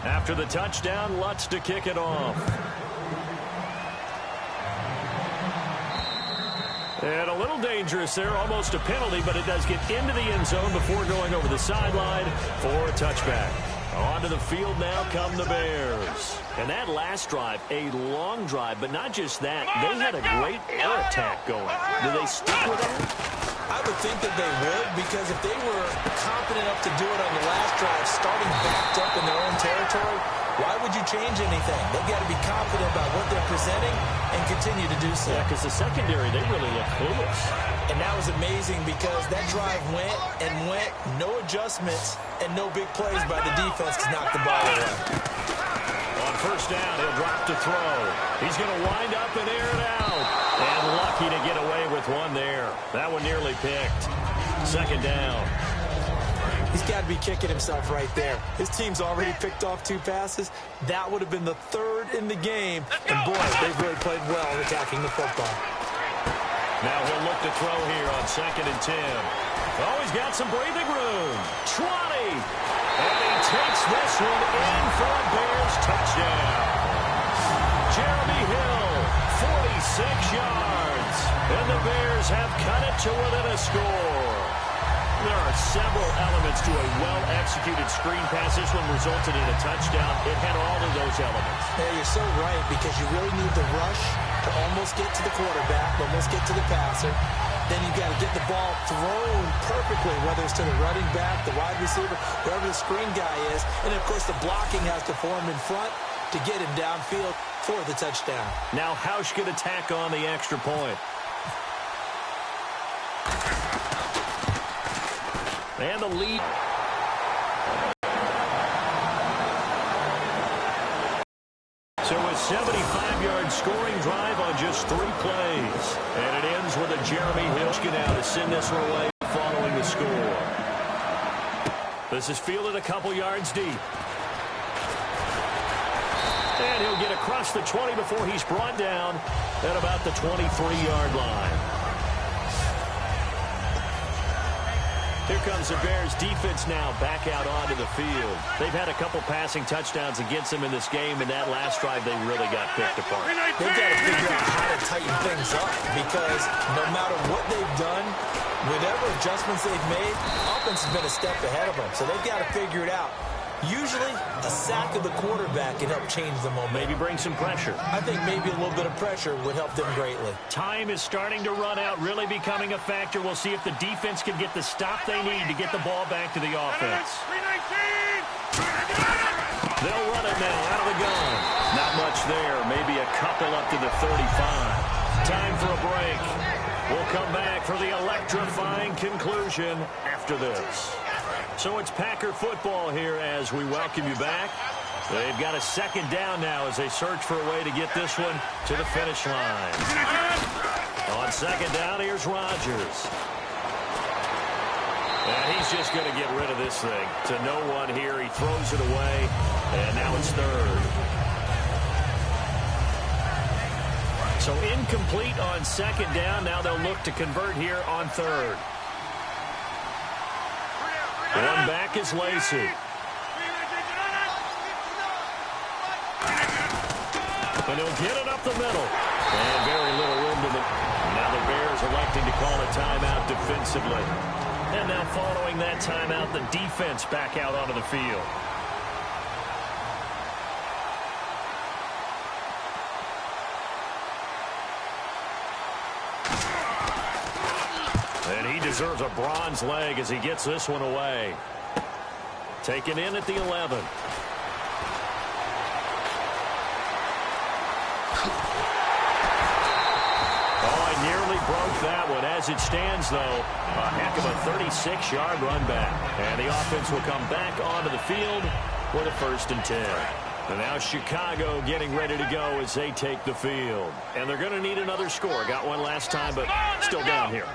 After the touchdown, Lutz to kick it off. And a little dangerous there, almost a penalty, but it does get into the end zone before going over the sideline for a touchback. Onto the field now come the Bears. And that last drive, a long drive, but not just that. They had a great air attack going. Do they stick with that? I would think that they would, because if they were confident enough to do it on the last drive, starting backed up in their own territory, why would you change anything? They've got to be confident about what they're presenting and continue to do so. Yeah, because the secondary, they really look clueless. And that was amazing because that drive went and went, no adjustments, and no big plays by the defense to knock the ball away. On first down, he'll drop to throw. He's going to wind up and air it out. And lucky to get away with one there. That one nearly picked. Second down. He's got to be kicking himself right there. His team's already picked off 2 passes. That would have been the 3rd in the game. And, boy, they've really played well attacking the football. Now he'll look to throw here on 2nd and 10. Oh, he's got some breathing room. 20. And he takes this one in for a Bears touchdown. Jeremy Hill, 46 yards. And the Bears have cut it to within a score. There are several elements to a well-executed screen pass. This one resulted in a touchdown. It had all of those elements. Yeah, you're so right, because you really need the rush to almost get to the quarterback, almost get to the passer. Then you've got to get the ball thrown perfectly, whether it's to the running back, the wide receiver, wherever the screen guy is. And, of course, the blocking has to form in front to get him downfield for the touchdown. Now Hausch could attack on the extra point. And the lead. So a 75-yard scoring drive on just 3 plays. And it ends with a Jeremy Hill now to send this one away following the score. This is fielded a couple yards deep. And he'll get across the 20 before he's brought down at about the 23-yard line. Here comes the Bears defense now back out onto the field. They've had a couple passing touchdowns against them in this game, and that last drive they really got picked apart. They've got to figure out how to tighten things up, because no matter what they've done, whatever adjustments they've made, offense has been a step ahead of them. So they've got to figure it out. Usually, a sack of the quarterback can help change the momentum. Maybe bring some pressure. I think maybe a little bit of pressure would help them greatly. Time is starting to run out, really becoming a factor. We'll see if the defense can get the stop they need to get the ball back to the offense. They'll run it now out of the gun. Not much there. Maybe a couple up to the 35. Time for a break. We'll come back for the electrifying conclusion after this. So it's Packer football here as we welcome you back. They've got a second down now as they search for a way to get this one to the finish line. On second down, here's Rodgers. And he's just going to get rid of this thing. To no one here. He throws it away, and now it's 3rd. So incomplete on second down. Now they'll look to convert here on 3rd. One back is Lacey. And he'll get it up the middle. And very little room to the... Now the Bears electing to call a timeout defensively. And now following that timeout, the defense back out onto the field. And he deserves a bronze leg as he gets this one away. Taken in at the 11. Oh, I nearly broke that one. As it stands, though, a heck of a 36-yard run back. And the offense will come back onto the field with a 1st and 10. And now Chicago getting ready to go as they take the field. And they're going to need another score. Got one last time, but still down here.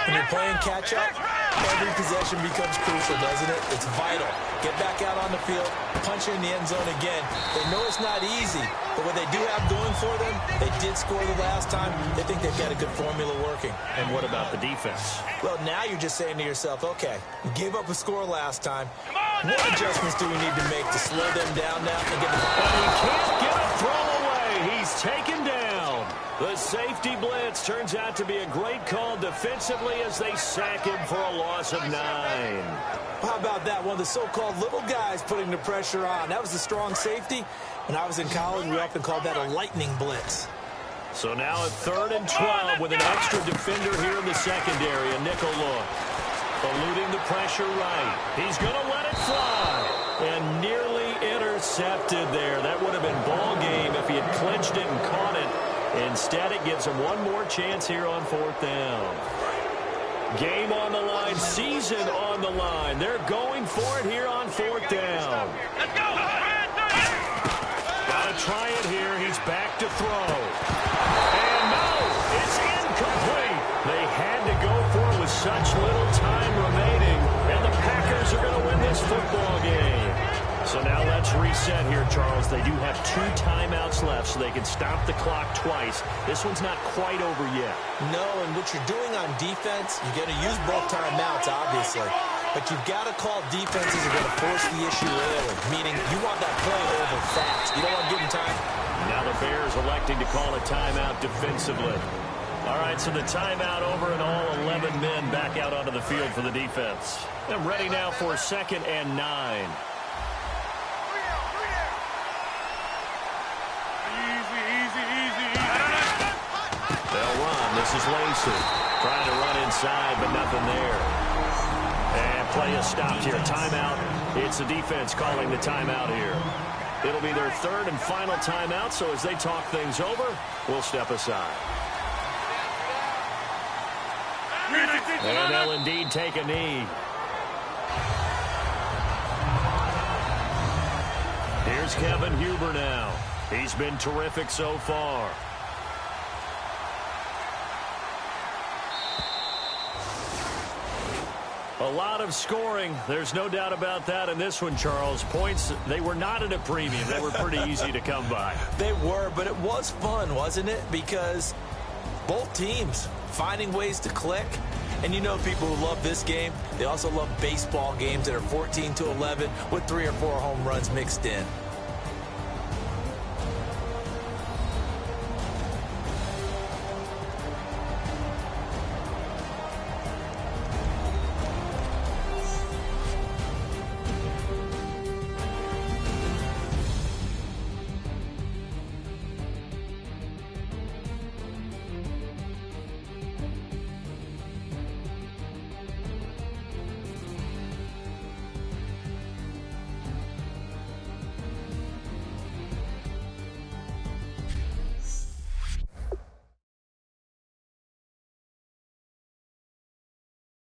When you're playing catch-up, every possession becomes crucial, doesn't it? It's vital. Get back out on the field, punch in the end zone again. They know it's not easy, but what they do have going for them, they did score the last time. They think they've got a good formula working. And what about the defense? Well, now you're just saying to yourself, okay, you gave up a score last time. What adjustments do we need to make to slow them down now and get the ball? And he can't get a throw away. He's taken down. The safety blitz turns out to be a great call defensively as they sack him for a loss of 9. How about that? One of the so-called little guys putting the pressure on. That was the strong safety. When I was in college, we often called that a lightning blitz. So now at 3rd and 12 with an extra defender here in the secondary. A nickel look. Eluding the pressure right. He's going to let it fly. And nearly intercepted there. That would have been ball game if he had clinched it and caught it. Instead, it gives him one more chance here on 4th down. Game on the line, season on the line. They're going for it here on 4th down. Let's go. Got to try it here. He's back to throw. And no, it's incomplete. They had to go for it with such little time remaining. And the Packers are going to win this football game. So now let's reset here, Charles. They do have 2 timeouts left, so they can stop the clock twice. This one's not quite over yet. No, and what you're doing on defense, you're going to use both timeouts, obviously. But you've got to call defenses are going to force the issue early, meaning you want that play over fast. You don't want to give them time. Now the Bears electing to call a timeout defensively. All right, so the timeout over and all 11 men back out onto the field for the defense. They're ready now for 2nd and 9. They'll run. This is Lacey. Trying to run inside, but nothing there. And play is stopped here. Timeout. It's the defense calling the timeout here. It'll be their 3rd and final timeout, so as they talk things over, we'll step aside. And they'll indeed take a knee. Here's Kevin Huber now. He's been terrific so far. A lot of scoring. There's no doubt about that in this one, Charles. Points, they were not at a premium. They were pretty easy to come by. They were, but it was fun, wasn't it? Because both teams finding ways to click. And you know people who love this game, they also love baseball games that are 14-11 with 3 or 4 home runs mixed in.